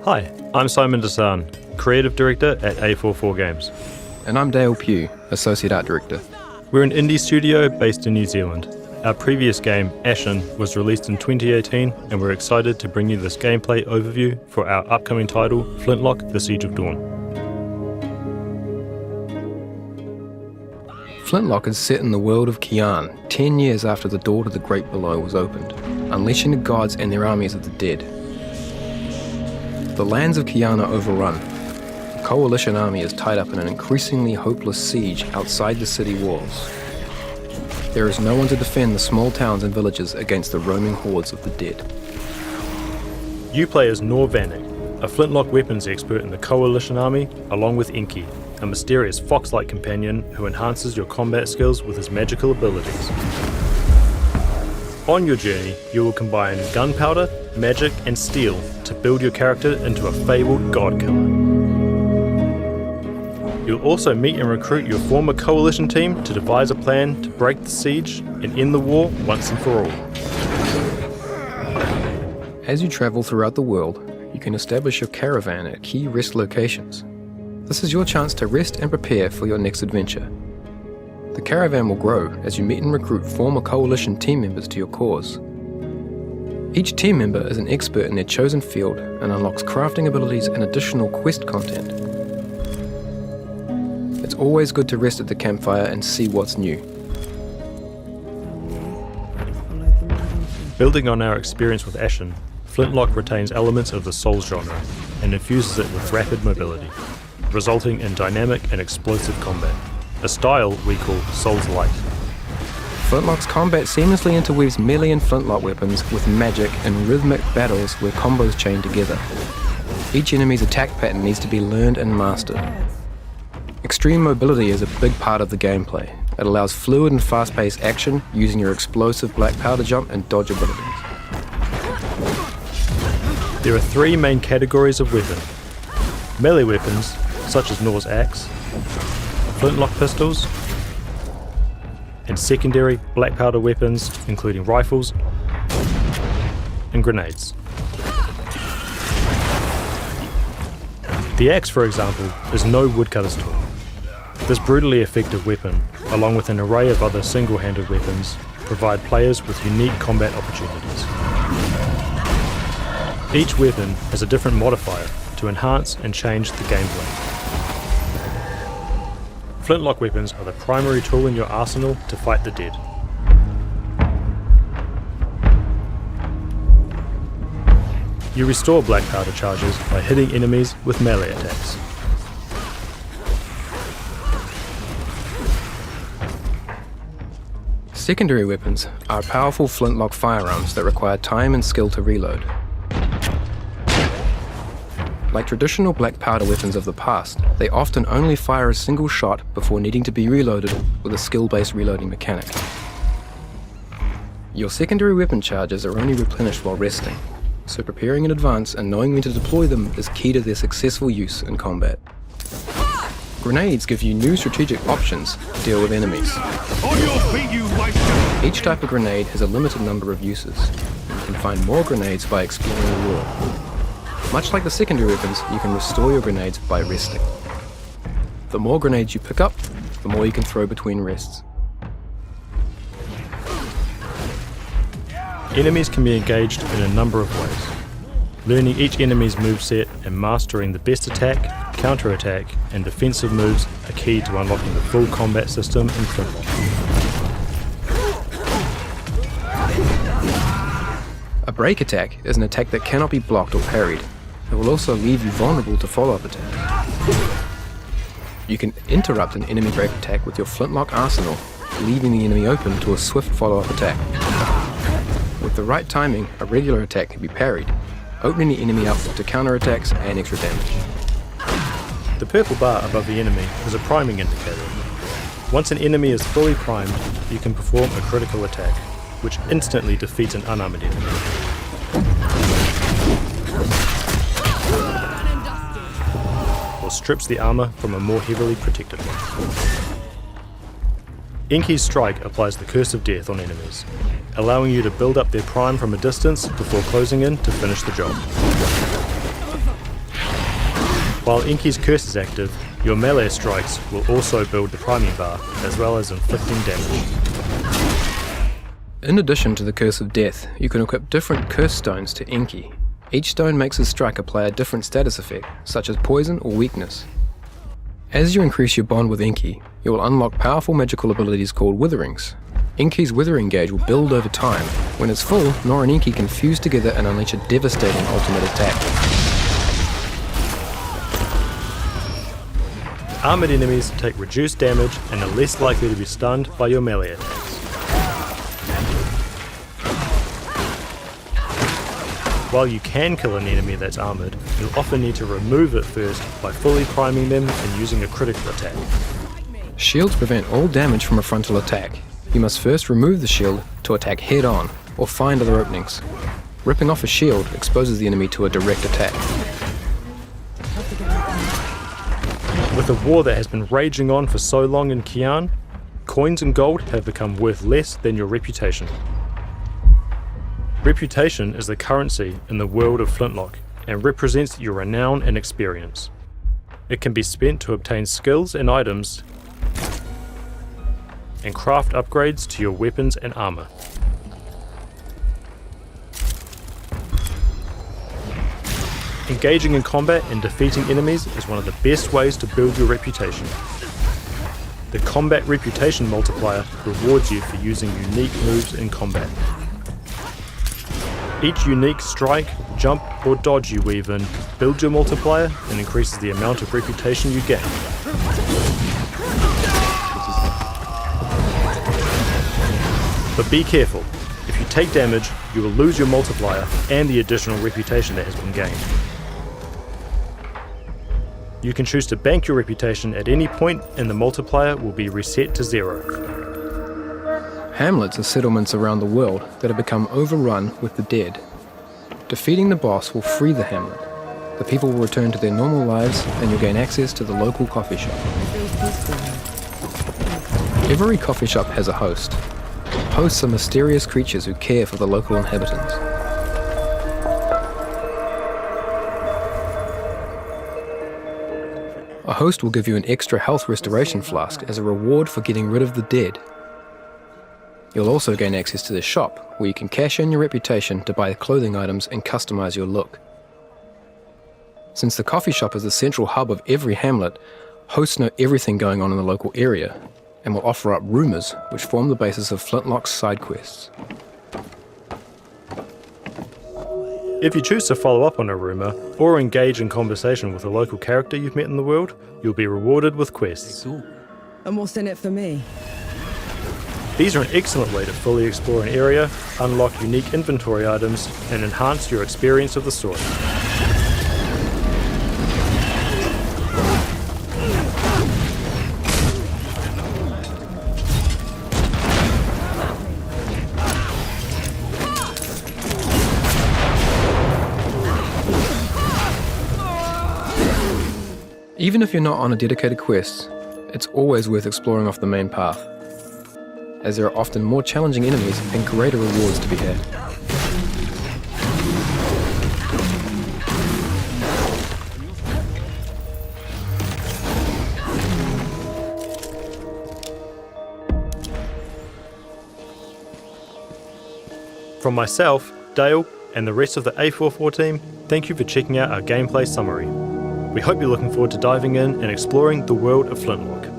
Hi, I'm Simon Desan, Creative Director at A44 Games. And I'm Dale Pugh, Associate Art Director. We're an indie studio based in New Zealand. Our previous game, Ashen, was released in 2018, and we're excited to bring you this gameplay overview for our upcoming title, Flintlock, The Siege of Dawn. Flintlock is set in the world of Kian, 10 years after the door to the Great Below was opened, unleashing the gods and their armies of the dead. The lands of Kian are overrun. The coalition army is tied up in an increasingly hopeless siege outside the city walls. There is no one to defend the small towns and villages against the roaming hordes of the dead. You play as Nor Vanek, a flintlock weapons expert in the coalition army, along with Enki, a mysterious fox-like companion who enhances your combat skills with his magical abilities. On your journey, you will combine gunpowder, magic and steel to build your character into a fabled god killer. You'll also meet and recruit your former coalition team to devise a plan to break the siege and end the war once and for all. As you travel throughout the world, you can establish your caravan at key rest locations. This is your chance to rest and prepare for your next adventure. The caravan will grow as you meet and recruit former coalition team members to your cause. Each team member is an expert in their chosen field and unlocks crafting abilities and additional quest content. It's always good to rest at the campfire and see what's new. Building on our experience with Ashen, Flintlock retains elements of the Souls genre and infuses it with rapid mobility, resulting in dynamic and explosive combat, a style we call Souls Light. Flintlock's combat seamlessly interweaves melee and flintlock weapons with magic and rhythmic battles where combos chain together. Each enemy's attack pattern needs to be learned and mastered. Extreme mobility is a big part of the gameplay. It allows fluid and fast-paced action using your explosive black powder jump and dodge abilities. There are three main categories of weapon. Melee weapons, such as Nor's axe, flintlock pistols, and secondary black powder weapons, including rifles and grenades. The axe, for example, is no woodcutter's tool. This brutally effective weapon, along with an array of other single-handed weapons, provide players with unique combat opportunities. Each weapon has a different modifier to enhance and change the gameplay. Flintlock weapons are the primary tool in your arsenal to fight the dead. You restore black powder charges by hitting enemies with melee attacks. Secondary weapons are powerful flintlock firearms that require time and skill to reload. Like traditional black powder weapons of the past, they often only fire a single shot before needing to be reloaded with a skill-based reloading mechanic. Your secondary weapon charges are only replenished while resting, so preparing in advance and knowing when to deploy them is key to their successful use in combat. Grenades give you new strategic options to deal with enemies. On your feet, you waster! Each type of grenade has a limited number of uses, and you can find more grenades by exploring the world. Much like the secondary weapons, you can restore your grenades by resting. The more grenades you pick up, the more you can throw between rests. Enemies can be engaged in a number of ways. Learning each enemy's moveset and mastering the best attack, counter-attack and defensive moves are key to unlocking the full combat system in Flintlock. A break attack is an attack that cannot be blocked or parried. It will also leave you vulnerable to follow-up attacks. You can interrupt an enemy break attack with your flintlock arsenal, leaving the enemy open to a swift follow-up attack. With the right timing, a regular attack can be parried, opening the enemy up to counter-attacks and extra damage. The purple bar above the enemy is a priming indicator. Once an enemy is fully primed, you can perform a critical attack, which instantly defeats an unarmored enemy. Or strips the armor from a more heavily protected one. Enki's strike applies the Curse of Death on enemies, allowing you to build up their prime from a distance before closing in to finish the job. While Enki's curse is active, your melee strikes will also build the priming bar, as well as inflicting damage. In addition to the Curse of Death, you can equip different curse stones to Enki. Each stone makes his strike apply a different status effect, such as poison or weakness. As you increase your bond with Enki, you will unlock powerful magical abilities called Witherings. Enki's Withering Gauge will build over time. When it's full, Nor and Enki can fuse together and unleash a devastating ultimate attack. Armoured enemies take reduced damage and are less likely to be stunned by your melee attacks. While you can kill an enemy that's armoured, you'll often need to remove it first by fully priming them and using a critical attack. Shields prevent all damage from a frontal attack. You must first remove the shield to attack head-on, or find other openings. Ripping off a shield exposes the enemy to a direct attack. With a war that has been raging on for so long in Kian, coins and gold have become worth less than your reputation. Reputation is the currency in the world of Flintlock and represents your renown and experience. It can be spent to obtain skills and items and craft upgrades to your weapons and armor. Engaging in combat and defeating enemies is one of the best ways to build your reputation. The combat reputation multiplier rewards you for using unique moves in combat. Each unique strike, jump or dodge you weave in builds your multiplier and increases the amount of reputation you gain. But be careful, if you take damage, you will lose your multiplier and the additional reputation that has been gained. You can choose to bank your reputation at any point and the multiplier will be reset to 0. Hamlets are settlements around the world that have become overrun with the dead. Defeating the boss will free the hamlet. The people will return to their normal lives and you'll gain access to the local coffee shop. Every coffee shop has a host. Hosts are mysterious creatures who care for the local inhabitants. A host will give you an extra health restoration flask as a reward for getting rid of the dead. You'll also gain access to the shop, where you can cash in your reputation to buy clothing items and customize your look. Since the coffee shop is the central hub of every hamlet, hosts know everything going on in the local area, and will offer up rumours, which form the basis of Flintlock's side quests. If you choose to follow up on a rumour, or engage in conversation with a local character you've met in the world, you'll be rewarded with quests. And what's in it for me? These are an excellent way to fully explore an area, unlock unique inventory items, and enhance your experience of the story. Even if you're not on a dedicated quest, it's always worth exploring off the main path, as there are often more challenging enemies and greater rewards to be had. From myself, Dale, and the rest of the A44 team, thank you for checking out our gameplay summary. We hope you're looking forward to diving in and exploring the world of Flintlock.